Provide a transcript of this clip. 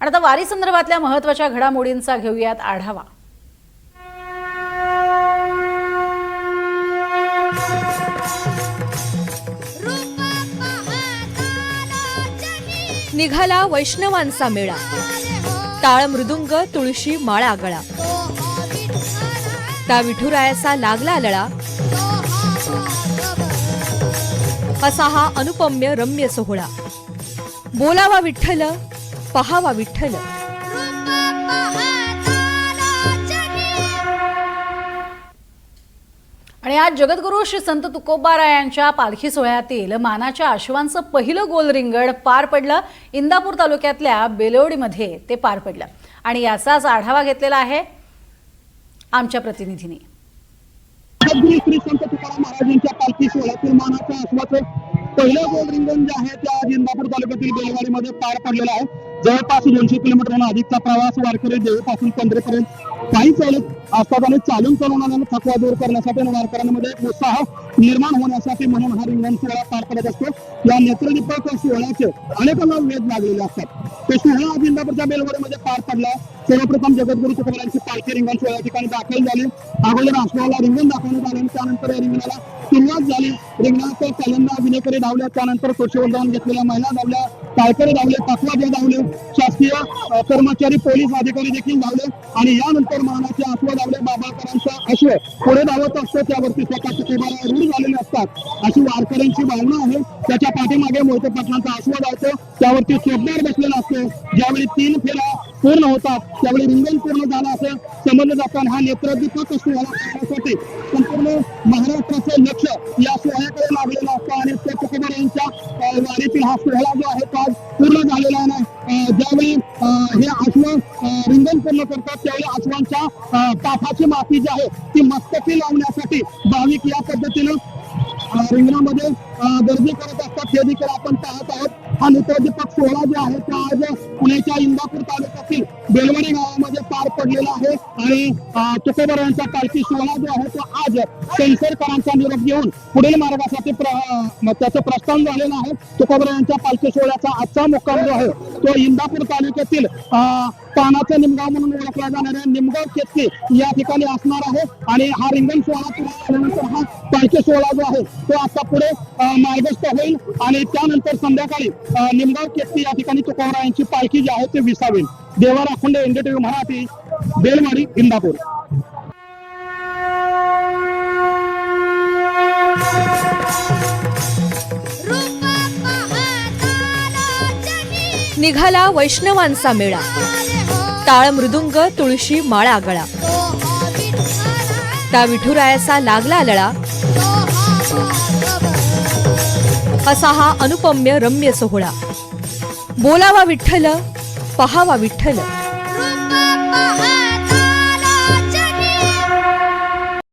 आणि आता वारी संदर्भातल्या महत्त्वाच्या घडामोडींचा घेऊयात आढावा। निघाला वैष्णवांचा मेळा, टाळ मृदुंग तुळशी माळा गळा, त्या विठुरायाचा लागला लळा, असा हा अनुपम्य रम्य सोहळा। बोलावा विठ्ठल, पहावा विठ्ठल। आणि आज जगद्गुरू श्री संत तुकोबारायांच्या पालखी सोहळ्यातील मानाच्या अश्वांचं पहिलं गोल रिंगण पार पडलं। इंदापूर तालुक्यातल्या बेलवडीमध्ये ते पार पडलं आणि याचाच आढावा घेतलेला आहे आमच्या प्रतिनिधींनी। जगद्गुरू श्री संत तुकाराम महाराजांच्या पालखी सोहळ्यातील मानाच्या अश्वाचं पहिलं गोल रिंगण जे आहे ते आज इंदापूर तालुक्यातील बेलवाडीमध्ये पार पडलेलं आहे। जवळपास 200 किलोमीटरहून अधिकचा प्रवास वारकरी देहूपासून पंढरीपर्यंत पायी चालत असतात आणि चालून चालून थकवा दूर करण्यासाठी आणि वारकऱ्यांमध्ये उत्साह निर्माण होण्यासाठी म्हणून हा रिंगण सोहळा पार पडत असतो। या नेत्रदीपक सोहळ्याचे अनेकांना वेध लागलेले असतात। तो सोहळा आज इंदापूरच्या बेलवाडीमध्ये पार पडला। सर्वप्रथम जगद्गुरू तुकोबारायांची पालखी रिंगण सोहळ्या ठिकाणी दाखल झाली। अगोदर अश्वाला रिंगण दाखवण्यात आले, त्यानंतर या रिंगणाला सुरुवात झाली। रिंगणाचा पहिल्यांदा विनेकरी धावल्या, त्यानंतर तुळशीवर घेतलेल्या महिला धावल्या, टाळकरी धावले, तकवाजे धावले, शासकीय कर्मचारी पोलीस अधिकारी देखील धावले आणि यानंतर मानाचे अश्व धावले। बाबाकरांचा अश्व पुढे धावत असतो, त्यावरती स्वतः तुकोबाराय रूढ झालेले असतात अशी वारकऱ्यांची भावना आहे। त्याच्या पाठीमागे मोहिते पाटलांचा अश्व धावतो, त्यावरती चोपदार बसलेला असतो। ज्यावेळी 3 फेऱ्या पूर्ण होतात त्यावेळी रिंगण पूर्ण झालं असं समजलं जातं। हा नेत्रदीपक सोहळा करण्यासाठी संपूर्ण महाराष्ट्राचे लक्ष या सोहळ्याकडे लागलेलं असतं आणि त्या तुकोबारायांच्या वारीतील हा सोहळा जो आहे तो आज पूर्ण झालेला आहे। ज्यावेळी हे अश्व रिंगण पूर्ण करतात त्यावेळी अश्वांच्या ताफाची माती जी आहे ती मस्तकी लावण्यासाठी भाविक या पद्धतीनं रिंगणामध्ये गर्दी करत असतात। हे देखील आपण पाहत आहोत। हा नेत्रदीपक सोहळा जो आहे तो आज पुण्याच्या इंदापूर तालुक्यातील बेलवाडी गावामध्ये पार पडलेला आहे आणि तुकोबारायांचा पालखी सोहळा जो आहे तो आज सेन्सरकरांचा निरोप घेऊन पुढील मार्गासाठी त्याचं प्रस्थान झालेलं आहे। तुकोबारायांच्या पालखी सोहळ्याचा आजचा मुक्काम जो आहे तो इंदापूर तालुक्यातील पानाचं निमगाव म्हणून ओळखला जाणाऱ्या निमगाव केतकी या ठिकाणी असणार आहे आणि हा रिंगण सोहळा पूर्ण झाल्यानंतर हा पालखी सोहळा जो आहे तो आता पुढे मार्गस्थ होईल आणि त्यानंतर संध्याकाळी निमगाव केतकी या ठिकाणी तुकोबारायांची पालखी जी आहे ते विसावेल। देवा राखुंडे, NDTV मराठी, बेलवाडी, इंदापूर। निघाला वैष्णवांचा मेळा, टाळ मृदुंग तुळशी माळा गळा, त्या विठुरायाचा लागला लळा, असा हा अनुपम्य रम्य सोहळा। बोलावा विठ्ठल, पहावा विठ्ठल।